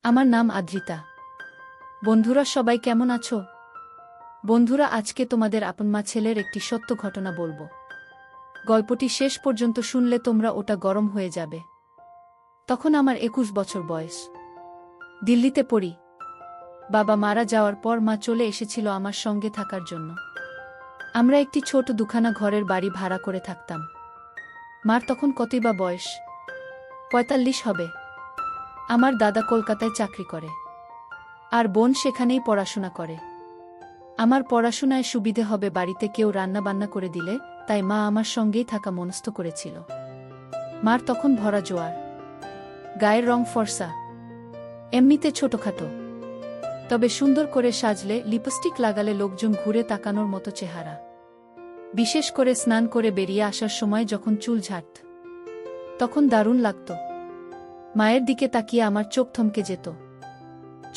আমার নাম আদ্রিতা। বন্ধুরা সবাই কেমন আছো? বন্ধুরা, আজকে তোমাদের আপন মা ছেলের একটি সত্য ঘটনা বলবো। গল্পটি শেষ পর্যন্ত শুনলে তোমরা ওটা গরম হয়ে যাবে। তখন আমার 21 বছর বয়স। দিল্লিতে পড়ি। বাবা মারা যাওয়ার পর মা চলে এসেছিল আমার সঙ্গে থাকার জন্য। আমরা একটি ছোট দুখানা ঘরের বাড়ি ভাড়া করে থাকতাম। মার তখন কতই বা বয়স, 45 হবে। আমার দাদা কলকাতায় চাকরি করে, আর বোন সেখানেই পড়াশোনা করে। আমার পড়াশোনায় সুবিধে হবে বাড়িতে কেউ রান্নাবান্না করে দিলে, তাই মা আমার সঙ্গেই থাকা মনস্থ করেছিল। মার তখন ভরা জোয়ার, গায়ের রং ফর্সা, এমনিতে ছোটখাটো, তবে সুন্দর করে সাজলে লিপস্টিক লাগালে লোকজন ঘুরে তাকানোর মতো চেহারা। বিশেষ করে স্নান করে বেরিয়ে আসার সময় যখন চুল ঝাড়ত, তখন দারুণ লাগত। মায়ের দিকে তাকিয়ে আমার চোখ থমকে যেত।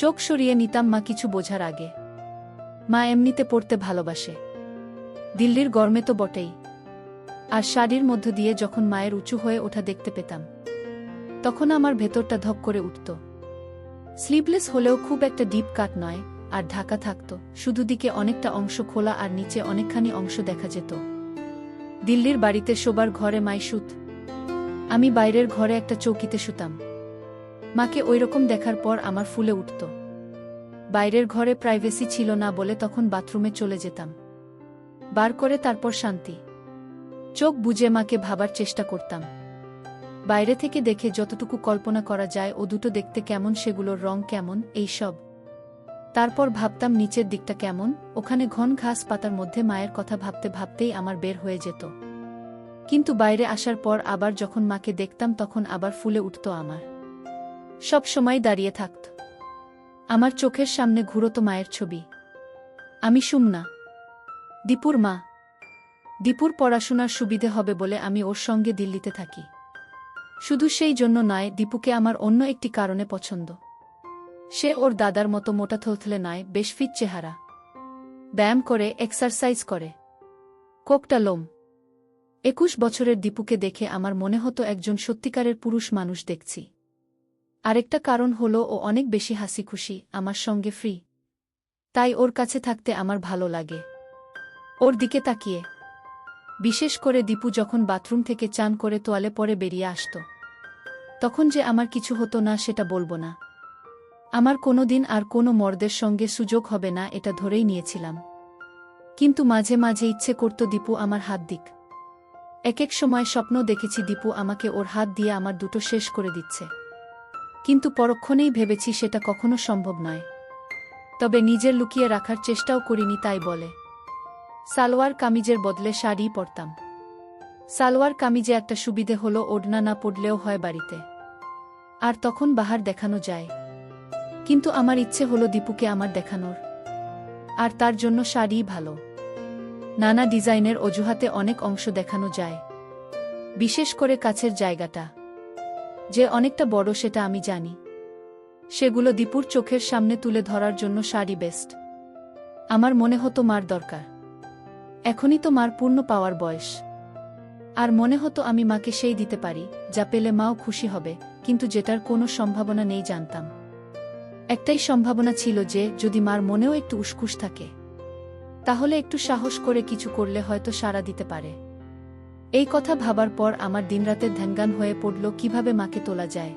চোখ সরিয়ে নিতাম মা কিছু বোঝার আগে। মা এমনিতে পড়তে ভালোবাসে, দিল্লির গরমে তো বটেই। আর শাড়ির মধ্য দিয়ে যখন মায়ের উঁচু হয়ে ওঠা দেখতে পেতাম, তখন আমার ভেতরটা ধক করে উঠত। স্লিভলেস হলেও খুব একটা ডিপ কাট নয়, আর ঢাকা থাকত, শুধু দিকে অনেকটা অংশ খোলা আর নিচে অনেকখানি অংশ দেখা যেত। দিল্লির বাড়িতে শোবার ঘরে মাই শুত, আমি বাইরের ঘরে একটা চৌকিতে শুতাম। মাকে ওইরকম দেখার পর আমার ফুলে উঠত। বাইরের ঘরে প্রাইভেসি ছিল না বলে তখন বাথরুমে চলে যেতাম, বার করে তারপর শান্তি চোখ বুজে মাকে ভাবার চেষ্টা করতাম। বাইরে থেকে দেখে যতটুকু কল্পনা করা যায়, ও দুটো দেখতে কেমন, সেগুলোর রং কেমন, এই সব। তারপর ভাবতাম নিচের দিকটা কেমন, ওখানে ঘন ঘাস পাতার মধ্যে মায়ের কথা ভাবতে ভাবতেই আমার বের হয়ে যেত। কিন্তু বাইরে আসার পর আবার যখন মাকে দেখতাম, তখন আবার ফুলে উঠত আমার। সব সময় দাঁড়িয়ে থাকত আমার চোখের সামনে ঘুরত মায়ের ছবি। আমি সুমনা, দীপুর মা। দীপুর পড়াশোনার সুবিধে হবে বলে আমি ওর সঙ্গে দিল্লিতে থাকি। শুধু সেই জন্য নয়, দীপুকে আমার অন্য একটি কারণে পছন্দ। সে ওর দাদার মতো মোটা থলথলে নয়, বেশ ফিট চেহারা, ব্যায়াম করে, এক্সারসাইজ করে, কোকটা লোম। 21 বছরের দীপুকে দেখে আমার মনে হতো একজন সত্যিকারের পুরুষ মানুষ দেখছি। আরেকটা কারণ হলো ও অনেক বেশি হাসি খুশি, আমার সঙ্গে ফ্রি। তাই ওর কাছে থাকতে আমার ভালো লাগে, ওর দিকে তাকিয়ে। বিশেষ করে দীপু যখন বাথরুম থেকে চান করে তোয়ালে পরে বেরিয়ে আসত, তখন যে আমার কিছু হতো না সেটা বলবো না। আমার কোনো দিন আর কোনো মর্দের সঙ্গে সুযোগ হবে না, এটা ধরেই নিয়েছিলাম। কিন্তু মাঝে মাঝে ইচ্ছে করত দীপু আমার হাত দিক। এক এক সময় স্বপ্ন দেখেছি দীপু আমাকে ওর হাত দিয়ে আমার দুটো শেষ করে দিচ্ছে। কিন্তু পরক্ষণেই ভেবেছি সেটা কখনো সম্ভব নয়। তবে নিজের লুকিয়ে রাখার চেষ্টাও করিনি, তাই বলে সালোয়ার কামিজের বদলে শাড়ি পরতাম। সালোয়ার কামিজে একটা সুবিধে হলো ওড়না না পড়লেও হয় বাড়িতে, আর তখন বাহার দেখানো যায়। কিন্তু আমার ইচ্ছে হলো দীপুকে আমার দেখানোর, আর তার জন্য শাড়িই ভালো। নানা ডিজাইনের অজুহাতে অনেক অংশ দেখানো যায়, বিশেষ করে কাছের জায়গাটা যে অনেকটা বড় সেটা আমি জানি। সেগুলো দীপুর চোখের সামনে তুলে ধরার জন্য শাড়ি বেস্ট। আমার মনে হতো মার দরকার, এখনই তো মার পূর্ণ পাওয়ার বয়স। আর মনে হতো আমি মাকে সেই দিতে পারি যা পেলে মাও খুশি হবে, কিন্তু যেটার কোনো সম্ভাবনা নেই জানতাম। একটাই সম্ভাবনা ছিল যে যদি মার মনেও একটু উসকুস থাকে, তাহলে একটু সাহস করে কিছু করলে হয়তো সাড়া দিতে পারে। এই কথা ভাবার পর আমার দিনরাতের ধ্যানগান হয়ে পড়ল কিভাবে মাকে তোলা যায়।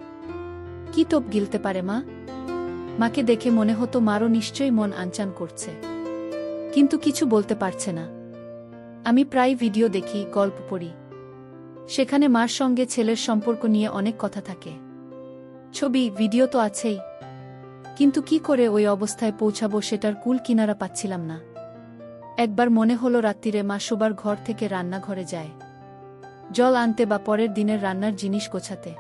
কি টোপ গিলতে পারে মা? মাকে দেখে মনে হতো মারও নিশ্চয়ই মন আনচান করছে, কিন্তু কিছু বলতে পারছে না। আমি প্রায় ভিডিও দেখি, গল্প পড়ি, সেখানে মার সঙ্গে ছেলের সম্পর্ক নিয়ে অনেক কথা থাকে। ছবি ভিডিও তো আছেই, কিন্তু কি করে ওই অবস্থায় পৌঁছাবো সেটার কুল কিনারা পাচ্ছিলাম না। একবার মনে হলো রাত্রিরে মা শোবার ঘর থেকে রান্নাঘরে যায় জল আনতে বা পরের দিনের রান্নার জিনিস গোছাতে।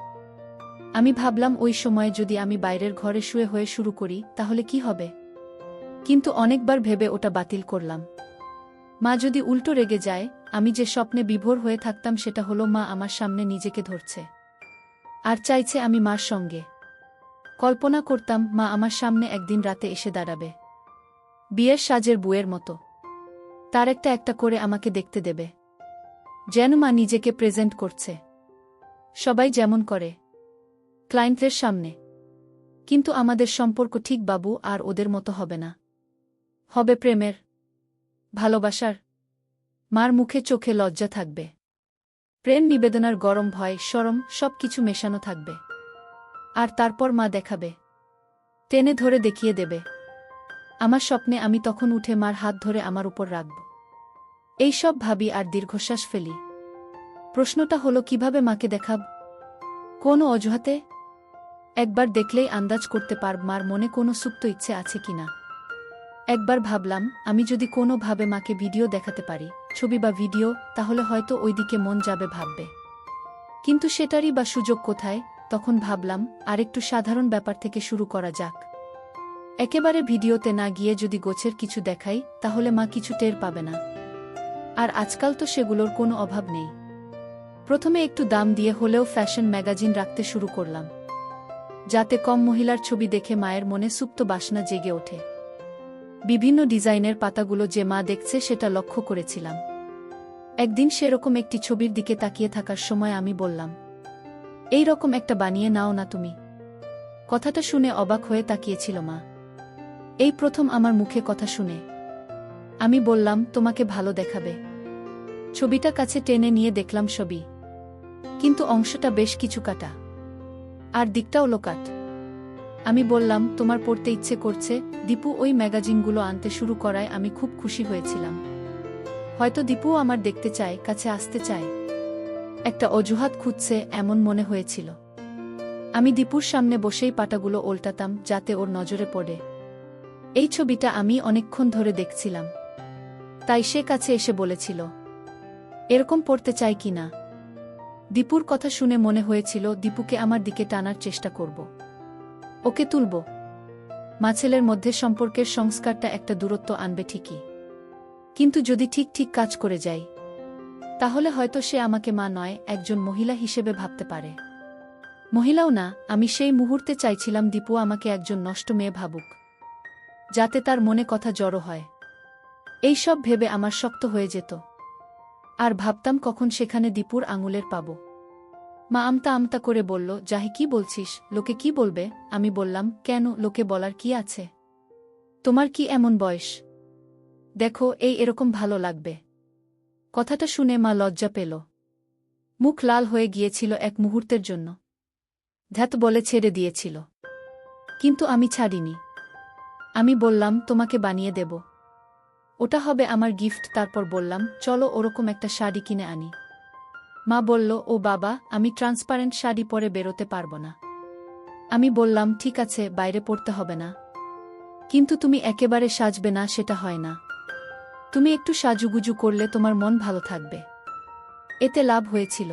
আমি ভাবলাম ওই সময় যদি আমি বাইরের ঘরে শুয়ে হয়ে শুরু করি তাহলে কি হবে, কিন্তু অনেকবার ভেবে ওটা বাতিল করলাম। মা যদি উল্টো রেগে যায়, আমি যে স্বপ্নে বিভোর হয়ে থাকতাম সেটা হলো মা আমার সামনে নিজেকে ধরছে আর চাইছে আমি মার সঙ্গে। কল্পনা করতাম মা আমার সামনে একদিন রাতে এসে দাঁড়াবে, বিয়ের সাজের বুয়ের মতো, তার একটা একটা করে আমাকে দেখতে দেবে, যেন মা নিজেকে প্রেজেন্ট করছে, সবাই যেমন করে ক্লায়েন্টদের সামনে। কিন্তু আমাদের সম্পর্ক ঠিক বাবু আর ওদের মতো হবে না। হবে প্রেমের, ভালোবাসার। মার মুখে চোখে লজ্জা থাকবে, প্রেম নিবেদনার গরম ভয় শরম সব কিছু মেশানো থাকবে। আর তারপর মা দেখাবে, টেনে ধরে দেখিয়ে দেবে। আমার স্বপ্নে আমি তখন উঠে মার হাত ধরে আমার উপর রাখব। এই সব ভাবি আর দীর্ঘশ্বাস ফেলি। প্রশ্নটা হলো কিভাবে মাকে দেখাব? কোন অজুহাতে? একবার দেখলেই আন্দাজ করতে পারব মার মনে কোনো সুপ্ত ইচ্ছে আছে কিনা। একবার ভাবলাম আমি যদি কোনোভাবে মাকে ভিডিও দেখাতে পারি, ছবি বা ভিডিও, তাহলে হয়তো ওইদিকে মন যাবে ভাববে। কিন্তু সেটারই বা সুযোগ কোথায়? তখন ভাবলাম আরেকটু সাধারণ ব্যাপার থেকে শুরু করা যাক। একেবারে ভিডিওতে না গিয়ে যদি গোছের কিছু দেখাই, তাহলে মা কিছু টের পাবে না। আর আজকাল তো সেগুলোর কোনো অভাব নেই। প্রথমে একটু দাম দিয়ে হলেও ফ্যাশন ম্যাগাজিন রাখতে শুরু করলাম, যাতে কম মহিলার ছবি দেখে মায়ের মনে সুপ্ত বাসনা জেগে ওঠে। বিভিন্ন ডিজাইনের পাতাগুলো যে মা দেখছে সেটা লক্ষ্য করেছিলাম। একদিন সেরকম একটি ছবির দিকে তাকিয়ে থাকার সময় আমি বললাম, এই রকম একটা বানিয়ে নাও না তুমি। কথাটা শুনে অবাক হয়ে তাকিয়েছিল মা। এই প্রথম আমার মুখে কথা শুনে। আমি বললাম, তোমাকে ভালো দেখাবে। ছবিটা কাছে টেনে নিয়ে দেখলাম ছবি, কিন্তু অংশটা বেশ কিছু কাটা, আর দিকটাও লোকাট। আমি বললাম, তোমার পড়তে ইচ্ছে করছে। দীপু ওই ম্যাগাজিনগুলো আনতে শুরু করায় আমি খুব খুশি হয়েছিলাম। হয়তো দীপুও আমার দেখতে চায়, কাছে আসতে চায়, একটা অজুহাত খুঁজছে এমন মনে হয়েছিল। আমি দীপুর সামনে বসেই পাতাগুলো ওল্টাতাম যাতে ওর নজরে পড়ে। এই ছবিটা আমি অনেকক্ষণ ধরে দেখছিলাম, তাই সে কাছে এসে বলেছিল, এরকম পড়তে চাই কি না। দীপুর কথা শুনে মনে হয়েছিল দীপুকে আমার দিকে টানার চেষ্টা করব, ওকে তুলব। মা ছেলের মধ্যে সম্পর্কের সংস্কারটা একটা দূরত্ব আনবে ঠিকই, কিন্তু যদি ঠিক ঠিক কাজ করে যাই, তাহলে হয়তো সে আমাকে মা নয়, একজন মহিলা হিসেবে ভাবতে পারে। মহিলাও না, আমি সেই মুহূর্তে চাইছিলাম দীপু আমাকে একজন নষ্ট মেয়ে ভাবুক, যাতে তার মনে কথা জড়ো হয়। এই সব ভেবে আমার শক্ত হয়ে যেত, আর ভাবতাম কখন সেখানে দীপুর আঙুলের পাব। মা আমতা আমতা করে বলল, জাহি কি বলছিস, লোকে কি বলবে? আমি বললাম, কেন, লোকে বলার কি আছে? তোমার কি এমন বয়স? দেখো, এরকম ভালো লাগবে। কথাটা শুনে মা লজ্জা পেল, মুখ লাল হয়ে গিয়েছিল এক মুহূর্তের জন্য, ধ্যাত বলে ছেড়ে দিয়েছিল। কিন্তু আমি ছাড়িনি। আমি বললাম, তোমাকে বানিয়ে দেব, ওটা হবে আমার গিফট। তারপর বললাম, চলো ওরকম একটা শাড়ি কিনে আনি। মা বলল, ও বাবা, আমি ট্রান্সপারেন্ট শাড়ি পরে বেরোতে পারবো না। আমি বললাম, ঠিক আছে, বাইরে পড়তে হবে না, কিন্তু তুমি একেবারে সাজবে না, সেটা হয় না। তুমি একটু সাজুগুজু করলে তোমার মন ভালো থাকবে, এতে লাভ হয়েছিল।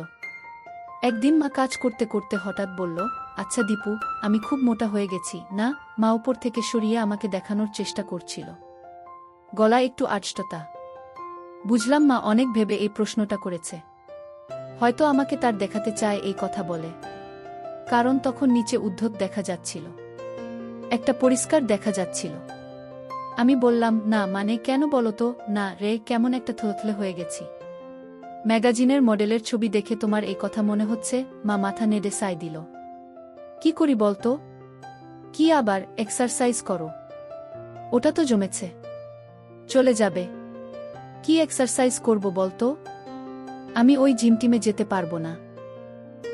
একদিন মা কাজ করতে করতে হঠাৎ বলল, আচ্ছা দীপু, আমি খুব মোটা হয়ে গেছি না? মা উপর থেকে সরিয়ে আমাকে দেখানোর চেষ্টা করছিল, গলা একটু আড়ষ্টতা। বুঝলাম মা অনেক ভেবে এই প্রশ্নটা করেছে, হয়তো আমাকে তার দেখাতে চায় এই কথা বলে, কারণ তখন নিচে উদ্ধত দেখা যাচ্ছিল, একটা পরিষ্কার দেখা যাচ্ছিল। আমি বললাম, না মানে কেন বলো তো? না রে, কেমন একটা থলথলে হয়ে গেছি। ম্যাগাজিনের মডেলের ছবি দেখে তোমার এই কথা মনে হচ্ছে? মা মাথা নেড়ে সায় দিল। কি করি বলতো? কি আবার? এক্সারসাইজ করো, ওটা তো জমেছে, চলে যাবে। কি এক্সারসাইজ করব বলতো? আমি ওই জিম টিমে যেতে পারবো না।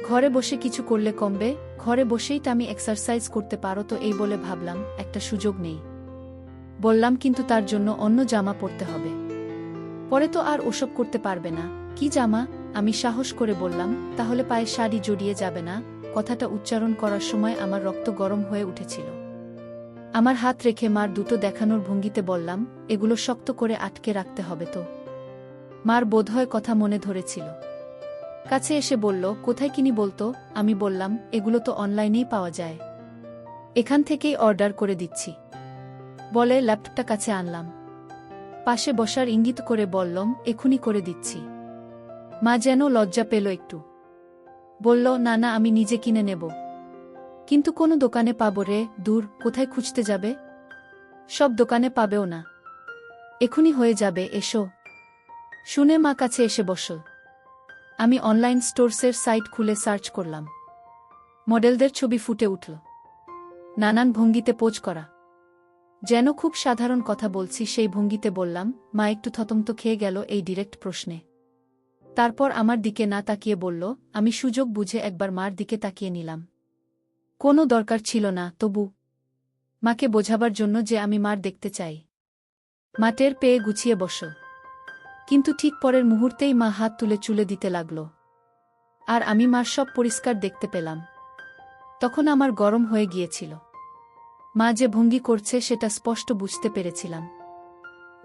ঘরে বসে কিছু করলে কমবে, ঘরে বসেই তো আমি এক্সারসাইজ করতে পারো তো। এই বলে ভাবলাম একটা সুযোগ নেই। বললাম, কিন্তু তার জন্য অন্য জামা পরতে হবে, পরে তো আর ওসব করতে পারবে না। কি জামা? আমি সাহস করে বললাম, তাহলে পায়ে শাড়ি জড়িয়ে যাবে না? কথাটা উচ্চারণ করার সময় আমার রক্ত গরম হয়ে উঠেছিল। আমার হাত রেখে মার দুটো দেখানোর ভঙ্গিতে বললাম, এগুলো শক্ত করে আটকে রাখতে হবে তো। মার বোধহয় কথা মনে ধরেছিল, কাছে এসে বলল, কোথায় কিনি বলতো? আমি বললাম, এগুলো তো অনলাইনেই পাওয়া যায়, এখান থেকেই অর্ডার করে দিচ্ছি। বলে ল্যাপটপটা কাছে আনলাম, পাশে বসার ইঙ্গিত করে বললাম, এখুনি করে দিচ্ছি। মা যেন লজ্জা পেল একটু, বলল, না না, আমি নিজে কিনে নেব। কিন্তু কোনো দোকানে পাবো রে? দূর, কোথায় খুঁজতে যাবে? সব দোকানে পাবেও না, এখুনি হয়ে যাবে, এসো। শুনে মা কাছে এসে বসল। আমি অনলাইন স্টোরসের সাইট খুলে সার্চ করলাম, মডেলদের ছবি ফুটে উঠল। নানান ভঙ্গিতে পোজ করা। যেন খুব সাধারণ কথা বলছি সেই ভঙ্গিতে বললাম। মা একটু থতমত খেয়ে গেল এই ডিরেক্ট প্রশ্নে। তারপর আমার দিকে না তাকিয়ে বলল। আমি সুযোগ বুঝে একবার মার দিকে তাকিয়ে নিলাম। কোনো দরকার ছিল না, তবু মাকে বোঝাবার জন্য যে আমি মার দেখতে চাই। মা টের পেয়ে গুছিয়ে বসল। কিন্তু ঠিক পরের মুহূর্তেই মা হাত তুলে চুলে দিতে লাগল। আর আমি মার সব পরিষ্কার দেখতে পেলাম। তখন আমার গরম হয়ে গিয়েছিল। মা যে ভঙ্গি করছে সেটা স্পষ্ট বুঝতে পেরেছিলাম।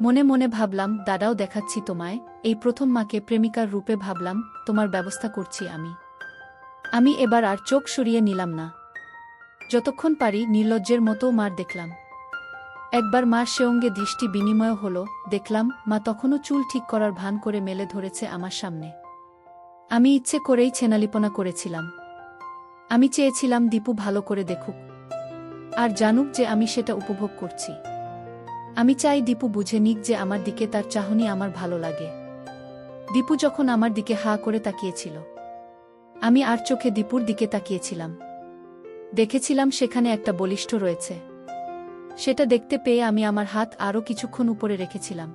মনে মনে ভাবলাম, দাদাও দেখাচ্ছি তোমায়। এই প্রথম মাকে প্রেমিকার রূপে ভাবলাম। তোমার ব্যবস্থা করছি আমি এবার আর চোখ সরিয়ে নিলাম না। যতক্ষণ পারি নির্লজ্জের মতো মার দেখলাম। একবার মার সঙ্গে দৃষ্টি বিনিময় হল। দেখলাম মা তখনও চুল ঠিক করার ভান করে মেলে ধরেছে আমার সামনে। আমি ইচ্ছে করেই ছেনালিপনা করেছিলাম। আমি চেয়েছিলাম দীপু ভালো করে দেখুক আর জানুক যে আমি সেটা উপভোগ করছি। আমি চাই দীপু বুঝে নিক যে আমার দিকে তার চাহনি আমার ভালো লাগে। দীপু যখন আমার দিকে হা করে তাকিয়েছিল, আমি আর চোখে দীপুর দিকে তাকিয়েছিলাম। দেখেছিলাম সেখানে একটা বলিষ্ঠ রয়েছে। সেটা দেখতে পেয়ে আমি আমার হাত আরও কিছুক্ষণ উপরে রেখেছিলাম।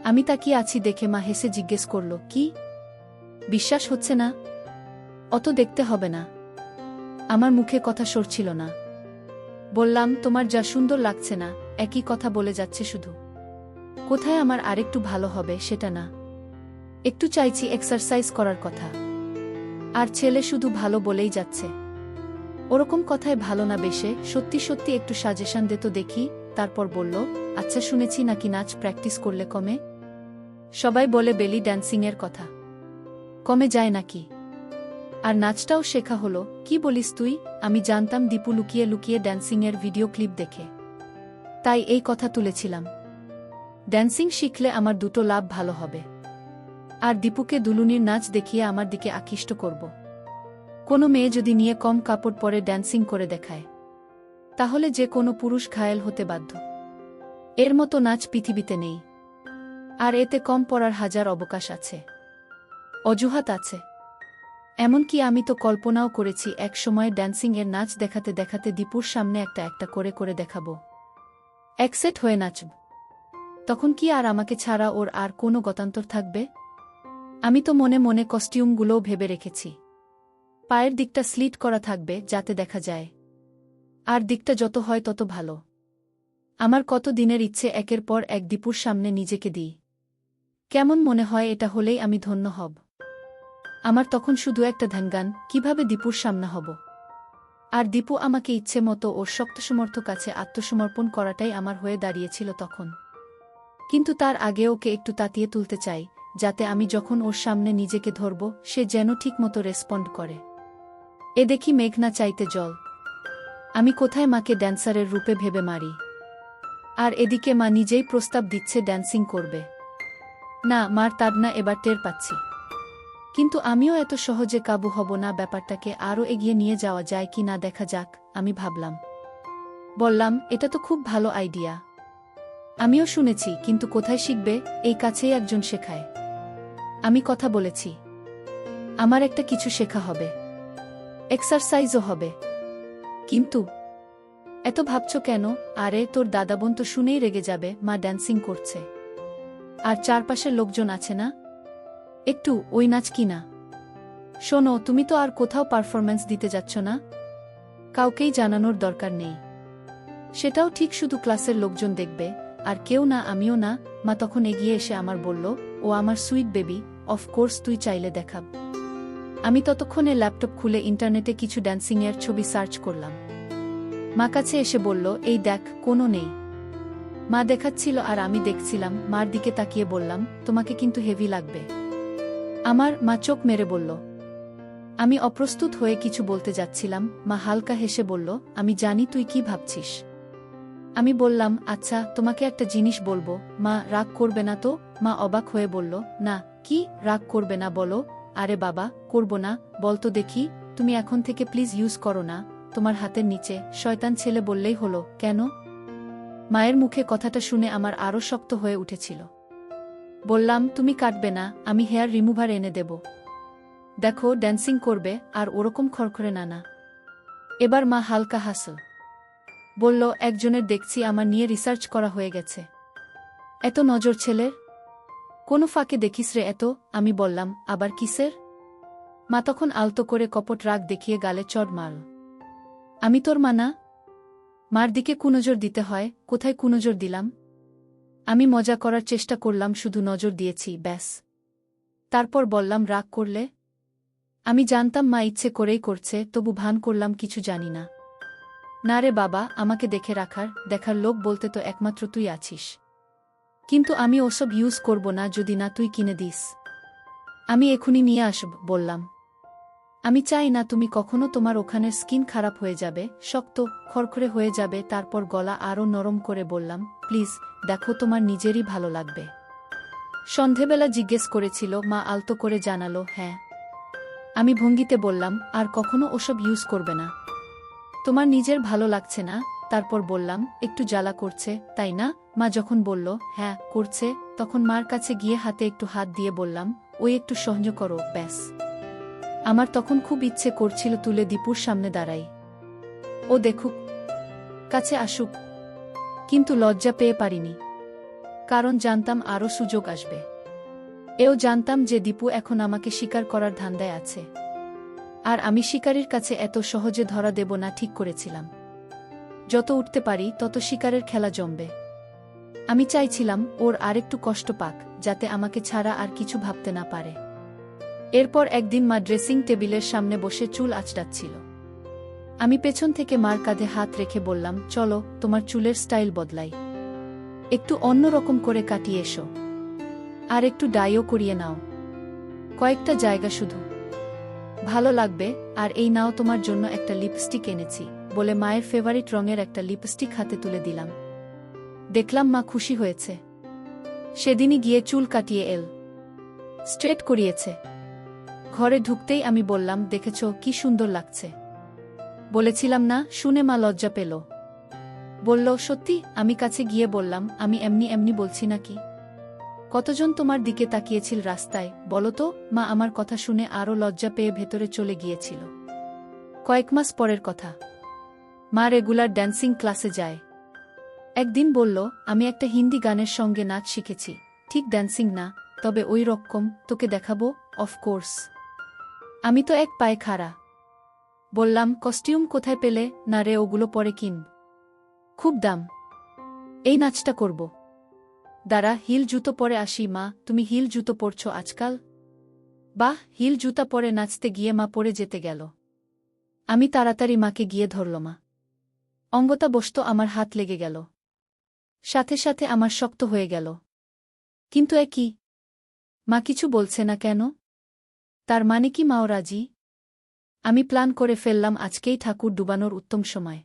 আমি তাকিয়ে আছি দেখে মা হেসে জিজ্ঞেস করল, কি বিশ্বাস হচ্ছে না? অত দেখতে হবে না। আমার মুখে কথা সরছিল না। বললাম, তোমার যা সুন্দর লাগছে না, একই কথা বলে যাচ্ছে শুধু। কোথায় আমার আরেকটু ভালো হবে সেটা না, একটু চাইছি এক্সারসাইজ করার কথা। আর ছেলে শুধু ভালো বলেই যাচ্ছে। ওরকম কথায় ভালো না বেশে সত্যি সত্যি একটু সাজেশন দে তো দেখি। তারপর বলল, আচ্ছা শুনেছি নাকি নাচ প্র্যাকটিস করলে কমে? সবাই বলে বেলি ড্যান্সিংয়ের কথা। কমে যায় নাকি? আর নাচটাও শেখা হলো? কি বলিস তুই? আমি জানতাম দীপু লুকিয়ে লুকিয়ে ড্যান্সিংয়ের ভিডিও ক্লিপ দেখে, তাই এই কথা তুলেছিলাম। ড্যান্সিং শিখলে আমার দুটো লাভ ভালো হবে। আর দীপুকে দুলুনির নাচ দেখিয়ে আমার দিকে আকৃষ্ট করব। কোনো মেয়ে যদি নিয়ে কম কাপড় পরে ড্যান্সিং করে দেখায়, তাহলে যে কোনো পুরুষ ঘায়েল হতে বাধ্য। এর মতো নাচ পৃথিবীতে নেই। আর এতে কম পড়ার হাজার অবকাশ আছে, অজুহাত আছে। এমনকি আমি তো কল্পনাও করেছি এক সময় ড্যান্সিংয়ের নাচ দেখাতে দেখাতে দীপুর সামনে একটা একটা করে করে দেখাবো। একসেট হয়ে নাচব। তখন কি আর আমাকে ছাড়া ওর আর কোনো গতান্তর থাকবে? আমি তো মনে মনে কস্টিউমগুলোও ভেবে রেখেছি। পায়ের দিকটা স্লিট করা থাকবে যাতে দেখা যায়। আর দিকটা যত হয় তত ভালো। আমার কত দিনের ইচ্ছে একের পর এক দীপুর সামনে নিজেকে দিই। কেমন মনে হয় এটা হলেই আমি ধন্য হব। আমার তখন শুধু একটা ধ্যানগান, কিভাবে দীপুর সামনে হব। আর দীপু আমাকে ইচ্ছে মতো ওর শক্তসমর্থ কাছে আত্মসমর্পণ করাটাই আমার হয়ে দাঁড়িয়েছিল তখন। কিন্তু তার আগে ওকে একটু তাতিয়ে তুলতে চাই, যাতে আমি যখন ওর সামনে নিজেকে ধরব সে যেন ঠিকমতো রেসপন্ড করে। এ দেখি মেঘ না চাইতে জল। আমি কোথায় মাকে ড্যান্সারের রূপে ভেবে মারি, আর এদিকে মা নিজেই প্রস্তাব দিচ্ছে ড্যান্সিং করবে। না, মার তাড়না এবার টের পাচ্ছি। কিন্তু আমিও এত সহজে কাবু হব না। ব্যাপারটাকে আরও এগিয়ে নিয়ে যাওয়া যায় কি না দেখা যাক, আমি ভাবলাম। বললাম, এটা তো খুব ভালো আইডিয়া। আমিও শুনেছি, কিন্তু কোথায় শিখবে? এই কাছেই একজন শেখায়। আমি কথা বলেছি, আমার একটা কিছু শেখা হবে, এক্সারসাইজও হবে। কিন্তু এত ভাবছ কেন? আরে তোর দাদাবোন তো শুনেই রেগে যাবে। মা ড্যান্সিং করছে, আর চারপাশের লোকজন আছে না। একটু ওই নাচ কি না? শোনো, তুমি তো আর কোথাও পারফরম্যান্স দিতে যাচ্ছ না। কাউকেই জানানোর দরকার নেই। সেটাও ঠিক, শুধু ক্লাসের লোকজন দেখবে, আর কেউ না, আমিও না। মা তখন এগিয়ে এসে আমার বলল, ও আমার সুইট বেবি, অফকোর্স তুই চাইলে দেখাব। আমি ততক্ষণে ল্যাপটপ খুলে ইন্টারনেটে কিছু ড্যান্সিংয়ের ছবি সার্চ করলাম। মা কাছে এসে বলল, এই দেখ, কোনো নেই। মা দেখাচ্ছিল আর আমি দেখছিলাম। মার দিকে তাকিয়ে বললাম, তোমাকে কিন্তু হেভি লাগবে। মা চোখ মেরে বলল। আমি অপ্রস্তুত হয়ে কিছু বলতে যাচ্ছিলাম। মা হালকা হেসে বলল, আমি জানি তুই কি ভাবছিস। আমি বললাম, আচ্ছা তোমাকে একটা জিনিস বলবো। মা রাগ করবে না তো? মা অবাক হয়ে বলল, না। কি রাগ করবে না বলো? আরে বাবা, করব না। বলতো দেখি, তুমি এখন থেকে প্লিজ ইউজ করো না তোমার হাতের নিচে। শয়তান ছেলে বললেই হলো। কেন? মায়ের মুখে কথাটা শুনে আমার আরও শক্ত হয়ে উঠেছিল। বললাম, তুমি কাটবে না, আমি হেয়ার রিমুভার এনে দেব। দেখো, ড্যান্সিং করবে, আর ওরকম খড়খড়ে না। এবার মা হালকা হাসল। বলল, একজনের দেখছি আমার নিয়ে রিসার্চ করা হয়ে গেছে। এত নজর ছেলের? কোনো ফাঁকে দেখিস রে এত? আমি বললাম, আবার কিসের? মা তখন আলতো করে কপট রাগ দেখিয়ে গালে চড় মারল। আমি তোর মা না? মার দিকে কুনজর দিতে হয়, কোথায় কুনজর দিলাম? আমি মজা করার চেষ্টা করলাম, শুধু নজর দিয়েছি, ব্যাস। তারপর বললাম, রাগ করলে? আমি জানতাম মা ইচ্ছে করেই করছে, তবু ভান করলাম কিছু জানি না। না রে বাবা, আমাকে দেখার লোক বলতে তো একমাত্র তুই আছিস। কিন্তু আমি ওসব ইউজ করব না যদি না তুই কিনে দিস। আমি এখুনি নিয়ে আসব বললাম। আমি চাই না তুমি কখনো, তোমার ওখানের স্কিন খারাপ হয়ে যাবে, শক্ত খড়খড়ে হয়ে যাবে। তারপর গলা আরও নরম করে বললাম, প্লিজ দেখো, তোমার নিজেরই ভালো লাগবে। সন্ধেবেলা জিজ্ঞেস করেছিল, মা আলতো করে জানালো, হ্যাঁ। আমি ভঙ্গিতে বললাম, আর কখনো ওসব ইউজ করবে না। তোমার নিজের ভালো লাগছে না? তারপর বললাম, একটু জ্বালা করছে, তাই না? মা যখন বলল, হ্যাঁ করছে, তখন মার কাছে গিয়ে হাতে একটু হাত দিয়ে বললাম, ওই একটু সহ্য করো, ব্যাস। আমার তখন খুব ইচ্ছে করছিল তুলে দীপুর সামনে দাঁড়াই, ও দেখুক, কাছে আসুক। কিন্তু লজ্জা পেয়ে পারিনি, কারণ জানতাম আরও সুযোগ আসবে। এও জানতাম যে দীপু এখন আমাকে শিকার করার ধান্দায় আছে, আর আমি শিকারীর কাছে এত সহজে ধরা দেব না ঠিক করেছিলাম। যত উঠতে পারি তত শিকারের খেলা জমবে। আমি চাইছিলাম ওর আরেকটু কষ্ট পাক, যাতে আমাকে ছাড়া আর কিছু ভাবতে না পারে। এরপর একদিন মা ড্রেসিং টেবিলের সামনে বসে চুল আঁচড়াচ্ছিল। আমি পেছন থেকে মার কাঁধে হাত রেখে বললাম, চলো তোমার চুলের স্টাইল বদলাই, একটু অন্যরকম করে কাটিয়ে এসো, আর একটু ডাইও করিয়ে নাও, কয়েকটা জায়গা শুধু, ভালো লাগবে। আর এই নাও তোমার জন্য একটা লিপস্টিক এনেছি, বলে মায়ের ফেভারিট রঙের একটা লিপস্টিক হাতে তুলে দিলাম। দেখলাম মা খুশি হয়েছে। সেদিনই গিয়ে চুল কাটিয়ে স্ট্রেট করিয়েছে। ঘরে ঢুকতেই আমি বললাম, দেখেছ কি সুন্দর লাগছে? বলেছিলাম না? শুনে মা লজ্জা পেল। বলল, সত্যি? আমি কাছে গিয়ে বললাম, আমি এমনি এমনি বলছি নাকি? কতজন তোমার দিকে তাকিয়েছিল রাস্তায় বলো তো? মা আমার কথা শুনে আরও লজ্জা পেয়ে ভেতরে চলে গিয়েছিল। কয়েক মাস পরের কথা। মা রেগুলার ড্যান্সিং ক্লাসে যায়। একদিন বলল, আমি একটা হিন্দি গানের সঙ্গে নাচ শিখেছি, ঠিক ড্যান্সিং না, তবে ওই রকম, তোকে দেখাবো। অফকোর্স। আমি তো এক পায়ে খাড়া। বললাম, কস্টিউম কোথায় পেলে? না রে, ওগুলো পরে কিনব, খুব দাম। এই নাচটা করব। দাঁড়া, হিল জুতো পরে আসি। মা, তুমি হিল জুতো পরছো আজকাল? বাহ! হিল জুতা পরে নাচতে গিয়ে মা পড়ে যেতে গেল। আমি তাড়াতাড়ি মাকে গিয়ে ধরল। মা অঙ্গতা বসত, আমার হাত লেগে গেল, সাথে সাথে আমার শক্ত হয়ে গেল। কিন্তু এ কি? মা কিছু বলছে না কেন? তার মানে কি মাও রাজি? আমি প্ল্যান করে ফেললাম, আজকেই ঠাকুর ডুবানোর উত্তম সময়।